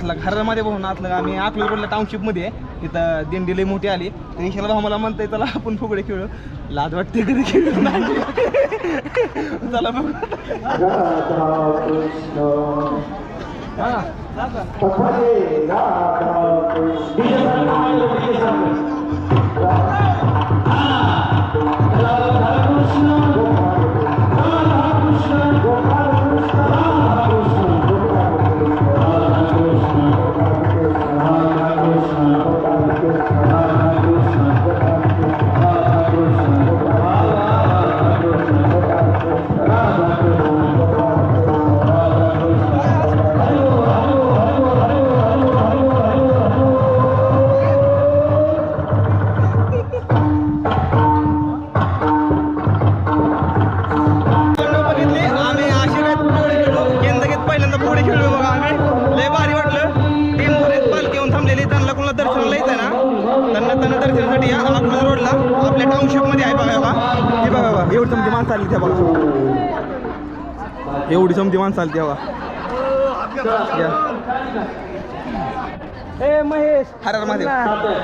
नाचला घरामध्ये भाऊ नाचलं का आम्ही अकलूज रोडला टाउनशिपमध्ये आहे तिथं दिंडी लई मोठी आली तर ईशाला भाऊ मला म्हणतंय चला आपण फुगडे खेळू लाज वाटते कधी खेळू चला बघू दर्शनासाठी या अकलूज रोडला आपल्या टाउनशिपमध्ये आहे बघा हे बघा एवढी समजी माणसं आली त्या बघा एवढी समजी माणसं आली त्या बघा महेश हर हर महादेव